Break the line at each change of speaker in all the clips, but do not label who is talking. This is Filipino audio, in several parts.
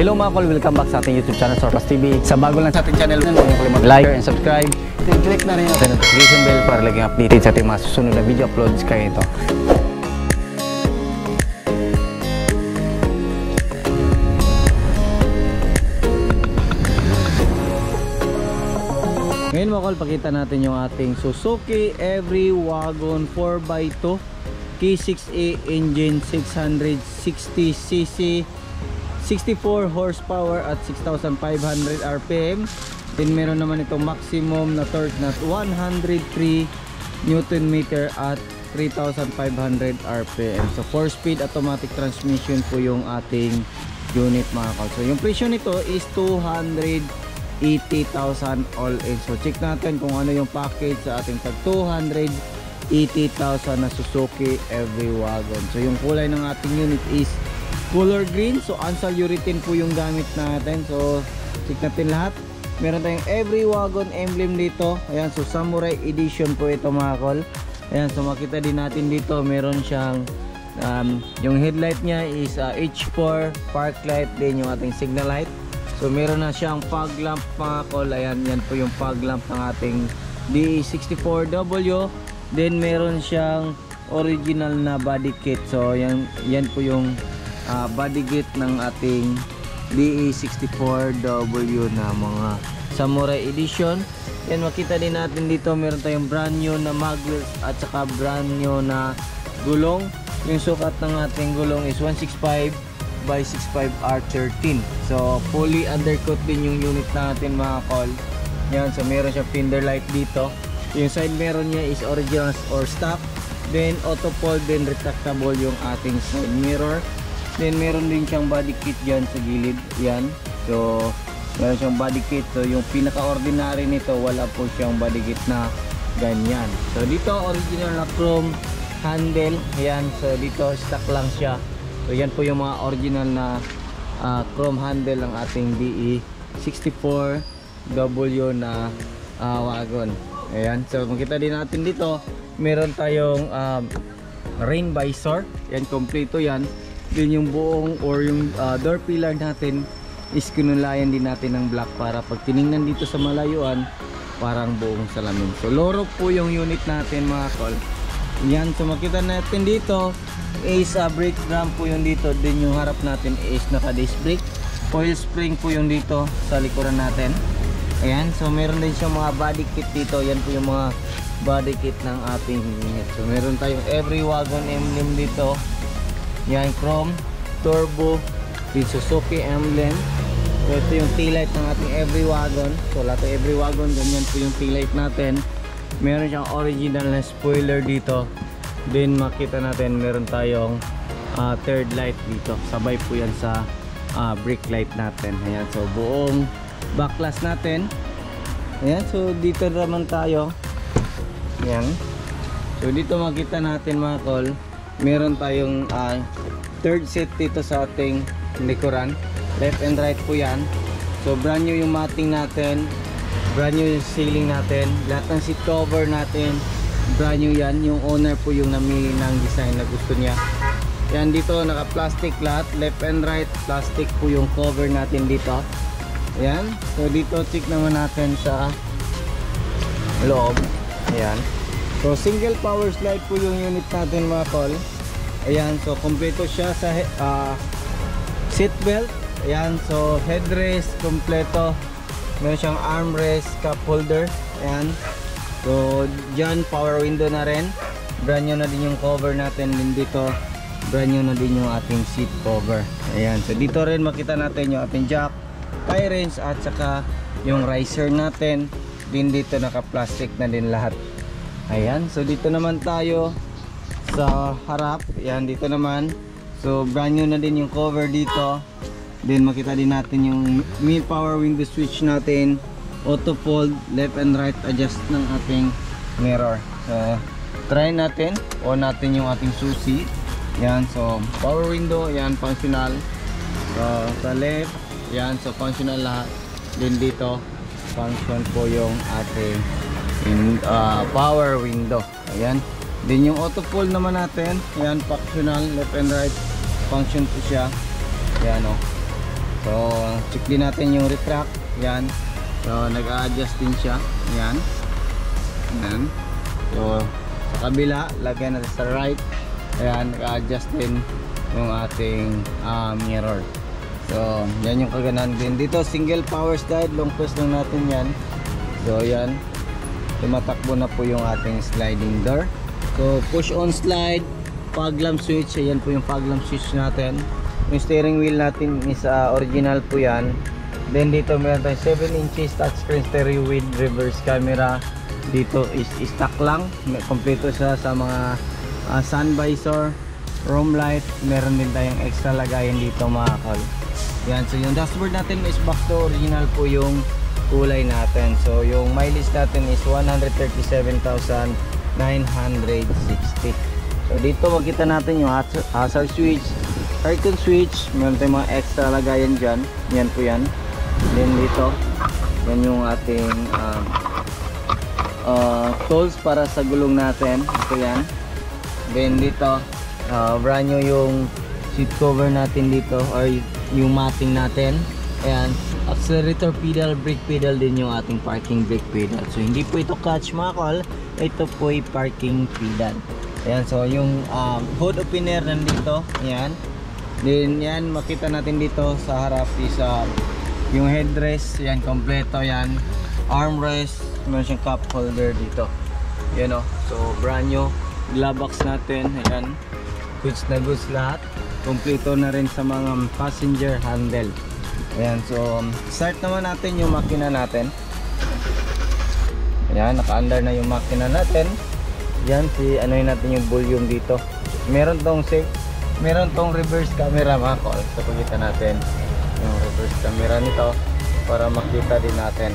Hello mga kol, welcome back sa ating YouTube channel, Surplus TV. Sa bago lang sa ating channel, huwag kalimutan mag-like and subscribe. Click na rin ang notification bell para laging updated sa ating mga susunod na video uploads kaya ito. Ngayon mga kol, pakita natin yung ating Suzuki Every Wagon 4x2 K6A engine, 660cc, 64 horsepower at 6,500 RPM. Then meron naman itong maximum na torque na 103 Newton meter at 3,500 RPM. So 4-speed automatic transmission po yung ating unit mga kol. So yung presyo nito is 280,000 all in. So check natin kung ano yung package sa ating tag 280,000 na Suzuki Every Wagon. So yung kulay ng ating unit is color green. So Ansal urethane po yung gamit natin. So check natin lahat. Meron tayong Every Wagon emblem dito. Ayan, so Samurai edition po ito mga kol. Ayan, so makita din natin dito meron siyang yung headlight niya is H4 park light, din yung ating signal light. So meron na siyang fog lamp mga kol. Ayan, yan po yung fog lamp ng ating DE64W. Then meron siyang original na body kit. So yan po yung body kit ng ating DE64W na mga Samurai edition. Yan, makita din natin dito meron tayong brand new na maglets at saka brand new na gulong. Yung sukat ng ating gulong is 165 by 65 R13. So fully undercoat din yung unit natin mga kol. Yan, so meron siyang fender light dito. Yung side mirror niya is original or stock. Then auto fold, then retractable yung ating side mirror. Then meron din siyang body kit dyan sa gilid. Yan, so meron siyang body kit. So yung pinaka-ordinary nito, wala po siyang body kit na ganyan. So dito original na chrome handle. Yan, so dito stock lang siya. So yan po yung mga original na chrome handle ng ating DE64W na wagon. Ayan, so makita din natin dito meron tayong rain visor. Yan, kompleto yan. Then yung buong or yung door pillar natin is kinulayan din natin ng black para pag tiningnan dito sa malayuan parang buong salamin. So loro po yung unit natin mga kol. Yan, so makita natin dito is brake drum po yung dito. Then yung harap natin is naka disc brake. Coil spring po yung dito sa likuran natin. Ayan, so meron din siyang mga body kit dito. Yan po yung mga body kit ng ating unit. So meron tayong Every Wagon emblem dito. Yan, chrome, turbo, yung Suzuki emblem. So ito yung taillight ng ating Every Wagon. So lahat ng Every Wagon, ganyan po yung taillight natin. Meron siyang original na spoiler dito. Then makita natin meron tayong third light dito. Sabay po yan sa brake light natin. Ayan, so buong backlash natin. Ayan, so dito naman tayo. Ayan, so dito makita natin mga kol, meron tayong third set dito sa ating likuran. Left and right po yan. So brand new yung matting natin, brand new yung ceiling natin, lahat ng seat cover natin brand new yan. Yung owner po yung namili ng design na gusto niya. Yan, dito naka plastic lahat, left and right plastic po yung cover natin dito. Ayan, so dito check naman natin sa loob. Ayan, so single power slide po yung unit natin mga kol. Ayan, so kompleto siya sa seat belt. Ayan, so headrest kompleto. Meron siyang armrest, cup holder. Ayan, so dyan power window na rin. Brand new na din yung cover natin. Din dito brand new na din yung ating seat cover. Ayan, so dito rin makita natin yung ating jack, tie wrench at saka yung riser natin. Din dito naka plastic na din lahat. Ayan, so dito naman tayo sa harap. Ayan, dito naman, so brand new na din yung cover dito. Then makita din natin yung main power window switch natin, auto fold, left and right adjust ng ating mirror. So try natin, on natin yung ating susi. Ayan, so power window, ayan, functional. So sa left, ayan, so functional lahat. Then dito function po yung ating power window. Ayan, then yung auto fold naman natin, ayan, functional, left and right function po siya. Ayan, oh. So check din natin yung retract. Yan. So nag-a-adjust din siya. Yan. Yan. So sa kabila, lagyan natin sa right. Ayan, nag-a-adjust din yung ating mirror. So yan yung kaganahan din. Dito single power slide, long press lang natin yan. So yan, tumatakbo na po yung ating sliding door. So push on slide, fog lamp switch. Ayan po yung fog lamp switch natin. Yung steering wheel natin is original po yan. Then dito meron tayong 7 inches touchscreen stereo with reverse camera. Dito is stock lang, kompleto siya sa mga sun visor, room light. Meron din tayong extra lagayan dito mga kol. Yan, so yung dashboard natin is back to original po yung kulay natin. So yung mileage natin is 137,960. So dito makita natin yung hazard switch, aircon switch. Meron tayong mga extra lagayan dyan. Yan po yan. Then dito, yan yung ating tools para sa gulong natin. Ito yan. Then dito, brand new yung seat cover natin dito, or yung matting natin. Ayan, accelerator pedal, brake pedal din yung ating parking brake pedal. So hindi po ito clutch mga kol, ito po ay parking pedal. Ayan, so yung hood opener nandito. Ayan. Then yan, makita natin dito sa harap is yung headrest. Ayan, kompleto yan. Armrest, meron siyang cup holder dito. Yan o, so brand new. Glove box natin, ayan, goods na goods lahat. Kompleto na rin sa mga passenger handle. Ayan, so start naman natin yung makina natin. Ayan, naka-under na yung makina natin. Ayan, anoin natin yung volume dito. Meron tong reverse camera mga kol. So pakita natin yung reverse camera nito para makita din natin.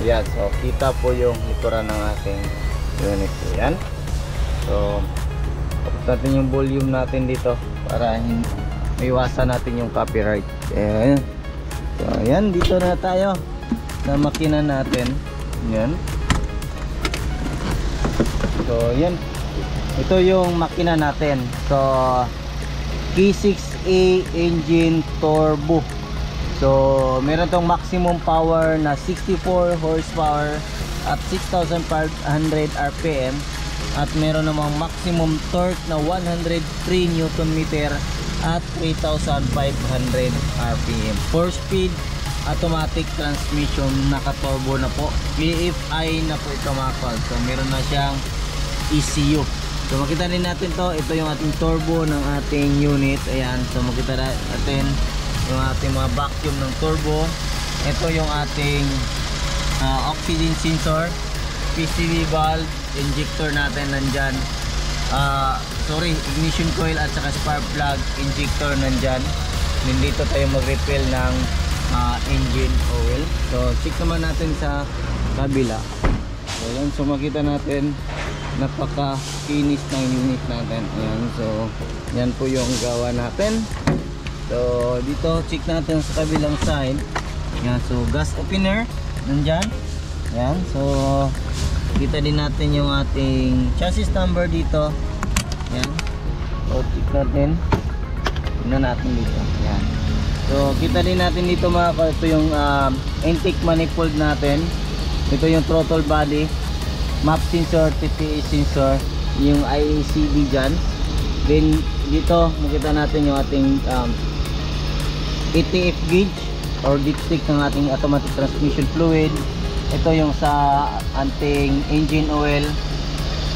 Ayan, so kita po yung likuran ng ating unit. Ayan. So tapos natin yung volume natin dito para maiwasan natin yung copyright. Ayan. So ayan, dito na tayo sa makina natin. Ayan. So ayan, ito yung makina natin. So K6A engine turbo. So meron tong maximum power na 64 horsepower at 6,500 RPM. At meron namang maximum torque na 103 Nm at 3,500 RPM. 4-speed automatic transmission, naka-turbo na po. EFI na po ito mga kol. So meron na siyang ECU. So makita din natin to, ito yung ating turbo ng ating unit. Ayan, so makita natin yung ating mga vacuum ng turbo. Ito yung ating oxygen sensor, PCV valve, injector natin nandyan, ignition coil at saka spark plug, injector nandyan. Dito tayo mag-refill ng engine oil. So check naman natin sa kabila. So yan, so makita natin napaka-kinis ng unit natin. Ayan, so yan po yung gawa natin. So dito check natin sa kabilang side. Ayan, so gas opener nandyan. Ayan, so kita din natin yung ating chassis number dito. Ayan, so check natin. Tingnan natin dito. Ayan, so kita din natin dito mga kol, ito yung intake manifold natin. Ito yung throttle body, map sensor, TPA sensor, yung IACD dyan. Then dito makita natin yung ating ATF gauge or dipstick ng ating automatic transmission fluid. Ito yung sa ating engine oil.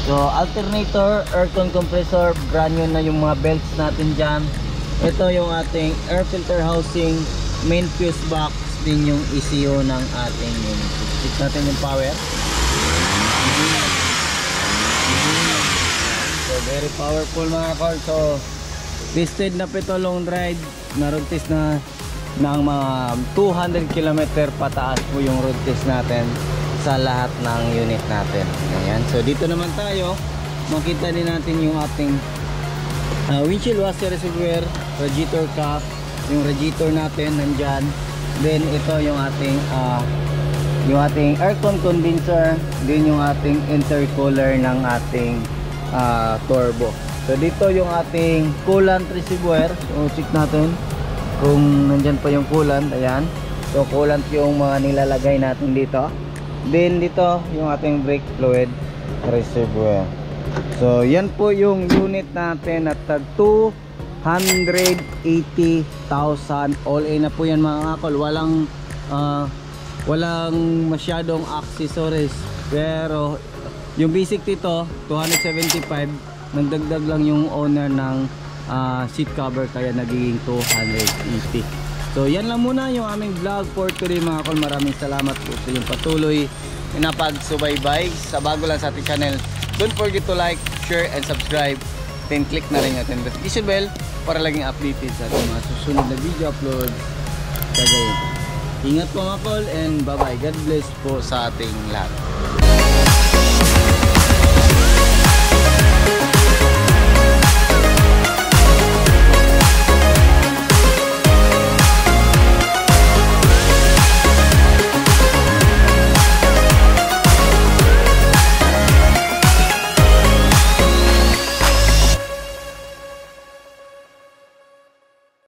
So alternator, aircon compressor, brand new na yung mga belts natin dyan. Ito yung ating air filter housing, main fuse box, din yung ECU ng ating unit. Check natin yung power. So very powerful mga kol. So listed na pito long ride, na road test na ng mga 200 km pataas po yung road test natin sa lahat ng unit natin. Ayan, so dito naman tayo, makita din natin yung ating windshield washer reservoir, radiator cap, yung radiator natin nandyan. Then ito yung ating aircon condenser, din yung ating intercooler ng ating turbo. So dito yung ating coolant reservoir. So check natin. kung nandyan pa yung coolant. Ayan, so coolant yung mga nilalagay natin dito. Then dito yung ating brake fluid reservoir. So yan po yung unit natin at 280,000 all in na po yan mga kakol. Walang masyadong accessories, pero yung basic dito 275, nagdagdag lang yung owner ng seat cover kaya nagiging 280. So yan lang muna yung aming vlog for today mga kakol. Maraming salamat po sa inyong patuloy na pagsubaybay sa bago lang sa ating channel. Don't forget to like, share, and subscribe. Then click na rin natin the notification bell para laging updated sa ating mga susunod na video upload. Kagayon. Ingat po mga kol and bye bye. God bless po sa ating lahat.